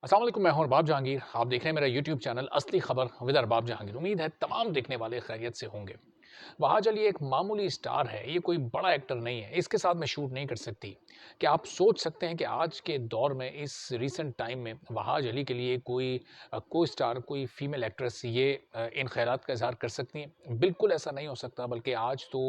अस्सलाम वालेकुम, मैं हूं अरबाब जहांगीर। आप देख रहे हैं मेरा यूट्यूब चैनल असली खबर विद अरबाब जहांगीर। उम्मीद है तमाम देखने वाले खैरियत से होंगे। वहाँ चलिए एक मामूली स्टार है, ये कोई बड़ा एक्टर नहीं है, इसके साथ मैं शूट नहीं कर सकती। क्या आप सोच सकते हैं कि आज के दौर में इस रीसेंट टाइम में वहाज अली के लिए कोई स्टार, कोई फीमेल एक्ट्रेस ये इन ख़यालात का इज़हार कर सकती हैं? बिल्कुल ऐसा नहीं हो सकता, बल्कि आज तो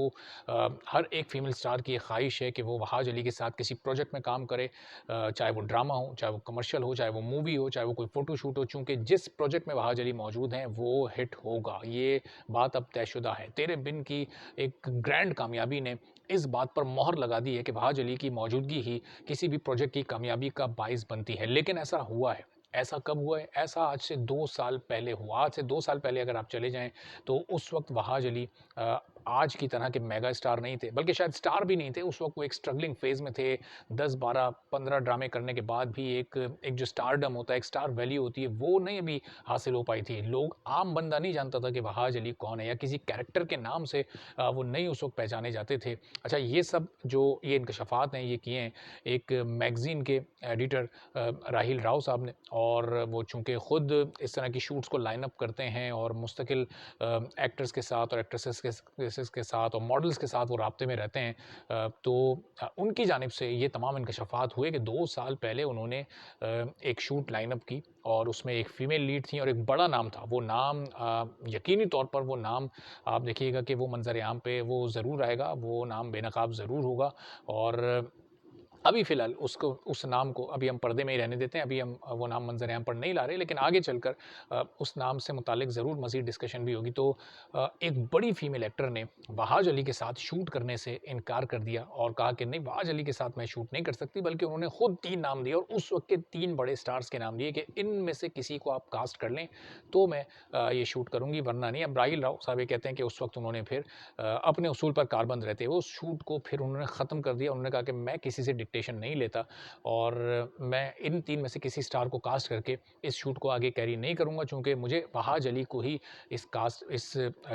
हर एक फीमेल स्टार की ये ख़्वाहिश है कि वो वहाज अली के साथ किसी प्रोजेक्ट में काम करे। चाहे वो ड्रामा हो, चाहे वो कमर्शियल हो, चाहे वो मूवी हो, चाहे वो कोई फ़ोटोशूट हो, चूँकि जिस प्रोजेक्ट में वहाज अली मौजूद हैं, वो हिट होगा। ये बात अब तयशुदा है। तेरे बिन की एक ग्रैंड कामयाबी ने इस बात पर मोहर लगा दी है कि वहाज अली की मौजूदगी ही किसी भी प्रोजेक्ट की कामयाबी का बाइस बनती है। लेकिन ऐसा हुआ है। ऐसा कब हुआ है? ऐसा आज से 2 साल पहले हुआ। आज से 2 साल पहले अगर आप चले जाएँ, तो उस वक़्त वहाज अली आज की तरह के मेगा स्टार नहीं थे, बल्कि शायद स्टार भी नहीं थे। उस वक़्त वो एक स्ट्रगलिंग फ़ेज़ में थे। 10, 12, 15 ड्रामे करने के बाद भी एक एक जो स्टारडम होता है, एक स्टार वैल्यू होती है, वो नहीं अभी हासिल हो पाई थी। लोग आम बंदा नहीं जानता था कि वहाज अली कौन है, या किसी कैरेक्टर के नाम से वो नहीं उस वक़्त पहचाने जाते थे। अच्छा, ये सब जो ये इंकशाफ़ात हैं, ये किए हैं एक मैगज़ीन के एडिटर राहिल राव साहब ने। और वो चूँकि खुद इस तरह की शूट्स को लाइन अप करते हैं और मुस्तकिल एक्टर्स के साथ और एक्ट्रेसेस के साथ और मॉडल्स के साथ वो राब्ते में रहते हैं। उनकी जानिब से ये तमाम इंकशाफ़ात हुए कि 2 साल पहले उन्होंने एक शूट लाइन अप की और उसमें एक फ़ीमेल लीड थी और एक बड़ा नाम था। वो नाम यकीनी तौर पर वो नाम आप देखिएगा कि वो मंज़र-ए-आम पे वो ज़रूर आएगा, वो नाम बेनकाब ज़रूर होगा। और अभी फ़िलहाल उसको उस नाम को अभी हम पर्दे में ही रहने देते हैं, अभी हम वो नाम मंज़र-ए-आम पर नहीं ला रहे, लेकिन आगे चलकर उस नाम से मुताल्लिक ज़रूर मज़ीद डिस्कशन भी होगी। तो एक बड़ी फ़ीमेल एक्टर ने वहाज अली के साथ शूट करने से इनकार कर दिया और कहा कि नहीं, वहाज अली के साथ मैं शूट नहीं कर सकती, बल्कि उन्होंने खुद 3 नाम दिए और उस वक़्त के 3 बड़े स्टार्स के नाम दिए कि इनमें से किसी को आप कास्ट कर लें, तो मैं ये शूट करूँगी, वरना नहीं। अब राहिल राव साहब ये कहते हैं कि उस वक़्त उन्होंने फिर अपने उसूल पर कारबंद रहते हुए उस शूट को फिर उन्होंने ख़त्म कर दिया। उन्होंने कहा कि मैं किसी से डिक्टेशन नहीं लेता और मैं इन 3 में से किसी स्टार को कास्ट करके इस शूट को आगे कैरी नहीं करूँगा, चूँकि मुझे वहाज अली को ही इस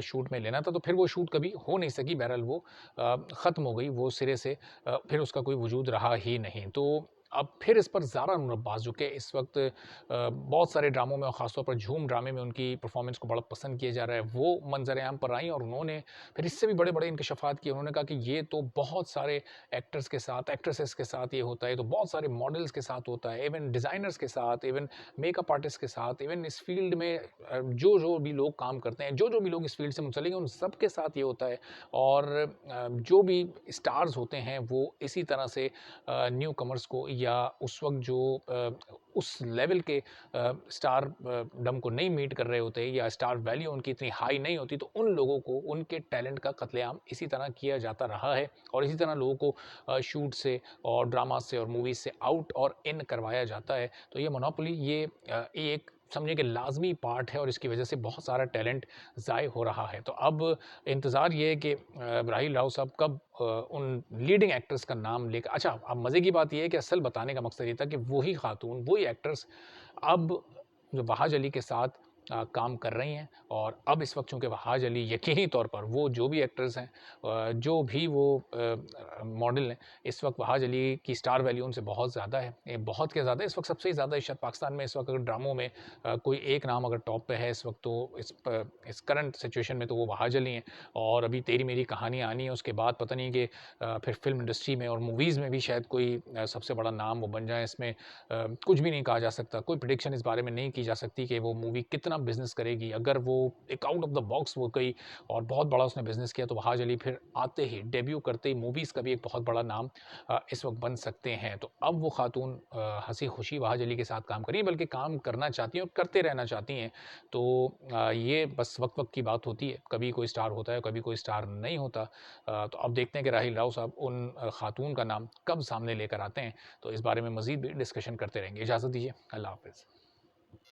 शूट में लेना था। तो फिर वो शूट कभी हो नहीं सकी। बहरहाल वो ख़त्म हो गई, वो सिरे से फिर उसका कोई वजूद रहा ही नहीं। तो अब फिर इस पर ज़ारा नूर अब्बास, जो कि इस वक़्त बहुत सारे ड्रामों में और ख़ासतौर पर झूम ड्रामे में उनकी परफ़ॉर्मेंस को बड़ा पसंद किया जा रहा है, वो मंज़र-ए-आम पर आईं और उन्होंने फिर इससे भी बड़े-बड़े इंकशाफ़ात किए। उन्होंने कहा कि ये तो बहुत सारे एक्टर्स के साथ, एक्ट्रेसेस के साथ ये होता है, तो बहुत सारे मॉडल्स के साथ होता है, इवन डिज़ाइनर्स के साथ, इवन मेकअप आर्टिस्ट के साथ, इवन इस फ़ील्ड में जो-जो भी लोग काम करते हैं, जो-जो भी लोग इस फ़ील्ड से मुंसलिक हैं, उन सब के साथ ये होता है। और जो भी स्टार्स होते हैं, वो इसी तरह से न्यू कमर्स को या उस वक़्त जो उस लेवल के स्टार डम को नहीं मीट कर रहे होते या स्टार वैल्यू उनकी इतनी हाई नहीं होती, तो उन लोगों को उनके टैलेंट का कत्लेआम इसी तरह किया जाता रहा है और इसी तरह लोगों को शूट से और ड्रामा से और मूवीज़ से आउट और इन करवाया जाता है। तो ये मोनोपोली ये एक समझिए कि लाज़मी पार्ट है और इसकी वजह से बहुत सारा टैलेंट ज़ाय हो रहा है। तो अब इंतज़ार ये है कि राहिल राव साहब कब उन लीडिंग एक्टर्स का नाम लेकर। अच्छा, अब मज़े की बात ये है कि असल बताने का मकसद ये था कि वही खातून, वही एक्टर्स अब जो वहाज अली के साथ काम कर रही हैं। और अब इस वक़्त चूँकि वहाज अली यकीनी तौर पर वो जो भी एक्टर्स हैं, जो भी वो मॉडल हैं, इस वक़्त वहाज अली की स्टार वैल्यू उनसे बहुत ज़्यादा है। बहुत क्या ज़्यादा है, इस वक़्त सबसे ज़्यादा शायद पाकिस्तान में इस वक़्त अगर ड्रामों में कोई एक नाम अगर टॉप पे है इस वक़्त, तो इस करंट सिचुएशन में तो वो वहाज अली हैं। और अभी तेरी मेरी कहानी आनी है, उसके बाद पता नहीं कि फिर फ़िल्म इंडस्ट्री में और मूवीज़ में भी शायद कोई सबसे बड़ा नाम वो बन जाए। इसमें कुछ भी नहीं कहा जा सकता, कोई प्रेडिक्शन इस बारे में नहीं की जा सकती कि वो मूवी कितना बिज़नेस करेगी। अगर वो एक आउट ऑफ द बॉक्स वो गई और बहुत बड़ा उसने बिज़नेस किया, तो वहाज अली फिर आते ही डेब्यू करते ही मूवीज़ का भी एक बहुत बड़ा नाम इस वक़्त बन सकते हैं। तो अब वो खातून हँसी-खुशी वहाज अली के साथ काम कर रही हैं, बल्कि काम करना चाहती हैं और करते रहना चाहती हैं। तो ये बस वक़्त-वक़्त की बात होती है, कभी कोई स्टार होता है, कभी कोई स्टार नहीं होता। तो अब देखते हैं कि राहिल राव साहब उन खातून का नाम कब सामने लेकर आते हैं। तो इस बारे में मज़ीद भी डिस्कशन करते रहेंगे। इजाज़त दीजिए, अल्लाह हाफ़िज़।